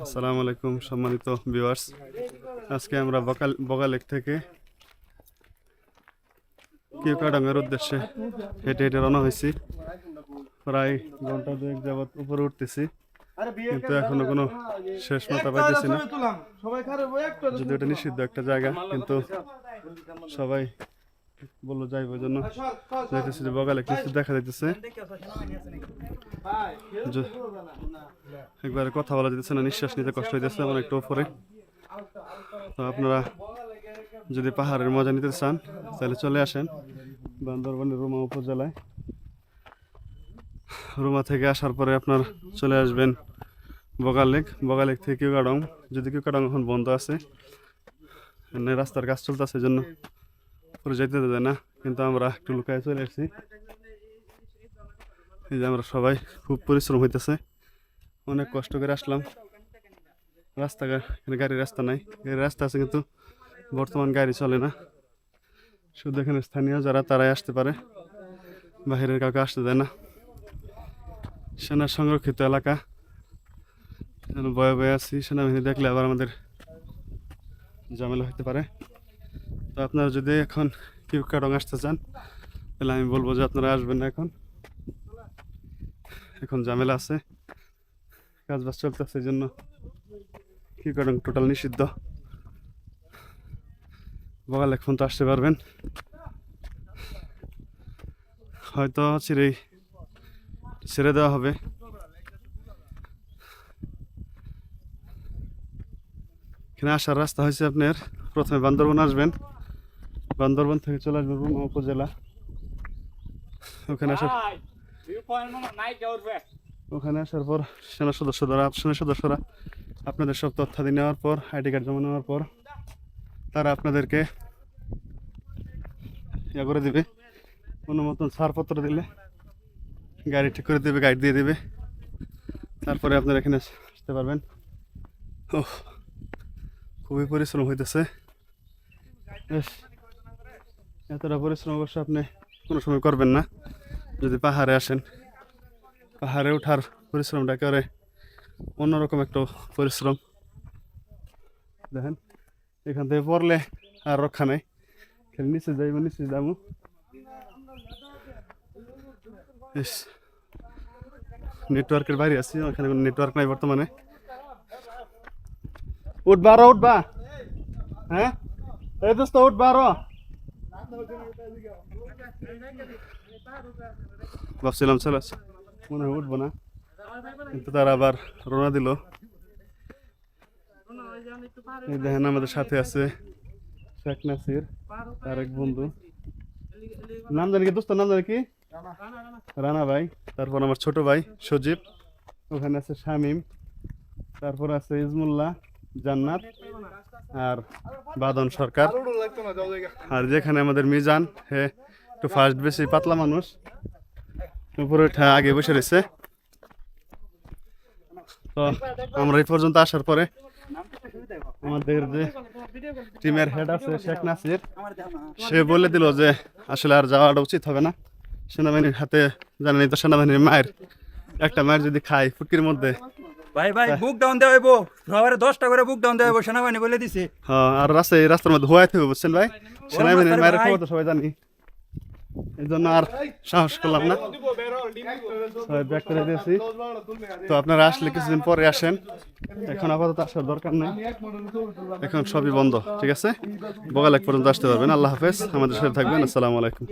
আসসালামু আলাইকুম সম্মানিত ভিউয়ার্স, আজকে আমরা বগালেক থেকে কিউকাডাঙ্গার উদ্দেশ্যে হেঁটে হেঁটে রওনা হয়েছি। প্রায় ঘন্টা দুয়েক যাবৎ উপরে উঠতেছি, কিন্তু এখনো কোনো শেষ মাথা পাইতেছি না। যদি এটা নিষিদ্ধ একটা জায়গা, কিন্তু সবাই বললো যাইব, ওই জন্য যাইতেছি। যে বগালেক কিছু দেখা যাইতেছে, একবারে কথা বলা যেতেছে না, নিঃশ্বাস নিতে কষ্ট হইতেছে এমন একটু উপরে। তো আপনারা যদি পাহাড়ের মজা নিতে চান তাহলে চলে আসেন বান্দরবানের রুমা উপজেলায়। রুমা থেকে আসার পরে আপনার চলে আসবেন বগালেক থেকে কিউকাডং। যদি কিউকাডং এখন বন্ধ আছে, রাস্তার কাজ চলতেছে, জন্য পরে যেতে দেয় না, কিন্তু আমরা একটু লুকায় চলে আসছি। এই যে আমরা সবাই খুব পরিশ্রম হইতেছে, অনেক কষ্ট করে আসলাম। রাস্তাঘাট এখানে গাড়ির রাস্তা নাই, গাড়ির রাস্তা আছে কিন্তু বর্তমান গাড়ি চলে না। শুধু এখানে স্থানীয় যারা তারাই আসতে পারে, বাহিরের কাউকে আসতে দেয় না। সেনা সংরক্ষিত এলাকা, বয়ে বয়ে আছি, সেনাবাহিনী দেখলে আবার আমাদের ঝামেলা হতে পারে। তো আপনারা যদি এখন কিউকাডং আসতে চান তাহলে আমি বলবো যে আপনারা আসবেন না, এখন ঝামেলা আছে, কাজ বাজ চলতেছে, এই জন্য কিউকাডং টোটাল নিষিদ্ধ। বগালেক ফোন তো আসতে পারবেন, হয়তো ছেড়ে দেওয়া হবে। এখানে আসার রাস্তা হয়েছে আপনার প্রথমে বান্দরবন আসবেন, বান্দরবন থেকে চলে আসবেন রুমা উপজেলা। ওখানে আসার পর সেনা সদস্যরা আপনাদের সব তথ্যাদি নেওয়ার পর, আইডি কার্ড জমা নেওয়ার পর তারা আপনাদেরকে ইয়া করে দিবে, কোনো মতন ছাড়পত্র দিলে গাড়ি ঠিক করে দেবে, গাইড দিয়ে দেবে, তারপরে আপনারা এখানে আসতে পারবেন। ও খুবই পরিশ্রম হইতেছে, এতটা পরিশ্রম অবশ্য আপনি কোনো সময় করবেন না যদি পাহাড়ে আসেন। পাহাড়ে ওঠার পরিশ্রমটা করে অন্যরকম একটা পরিশ্রম। দেখেন এখান থেকে পড়লে আর রক্ষা নেই, খালি নিচে যাবো। নেটওয়ার্কের বাইরে আছি, ওখানে কোনো নেটওয়ার্ক নাই বর্তমানে। উঠবা হ্যাঁ, এই দোস্ত উঠবা। ভাবছিলাম চলে মনে হয় উঠবো না, কিন্তু তারা আবার রওনা দিল। এই দেখেন আমাদের সাথে আছে শেখ নাসির, তার এক বন্ধু, নাম জানি কি দোস্তের নাম জানি কি, রানা ভাই। তারপর আমার ছোট ভাই সজীব, ওখানে আছে শামিম, তারপর আছে ইজমুল্লাহ, জান্নাত আর বাদন সরকার। আর যেখানে আমাদের মিজান, হে একটু ফাস্ট, বেশি পাতলা মানুষ, উপরে আগে বসে রয়েছে। তো আমরা এই পর্যন্ত আসার পরে আমাদের যে টিমের হেড আছে শেখ নাসির, সে বলে দিল যে আসলে আর যাওয়াটা উচিত হবে না। সেনাবাহিনীর হাতে জানেন তো, সেনাবাহিনীর একটা মায়ের যদি খাই ফুটকির মধ্যে, ভাই বুক ডাউন দেওয়া হইব, সবারে 10টা করে বুক ডাউন দেওয়া হইব, সেনাবাহিনী বলে দিছে। হ্যাঁ, আর রাস্তার মধ্যে হওয়াইতে হবে, বুঝছেন ভাই, সেনাবাহিনীর মায়ের খবর তো সবাই জানি, এই জন্য আর সাহস করলাম না, ব্যাক করে দিয়েছি। তো আপনারা আসলে কিছুদিন পরে আসেন, এখন আপাতত আসার দরকার নেই, এখন সবই বন্ধ। ঠিক আছে, বগালেক পর্যন্ত আসতে পারবেন। আল্লাহ হাফেজ, আমাদের সাথে থাকবেন। আসসালামু আলাইকুম।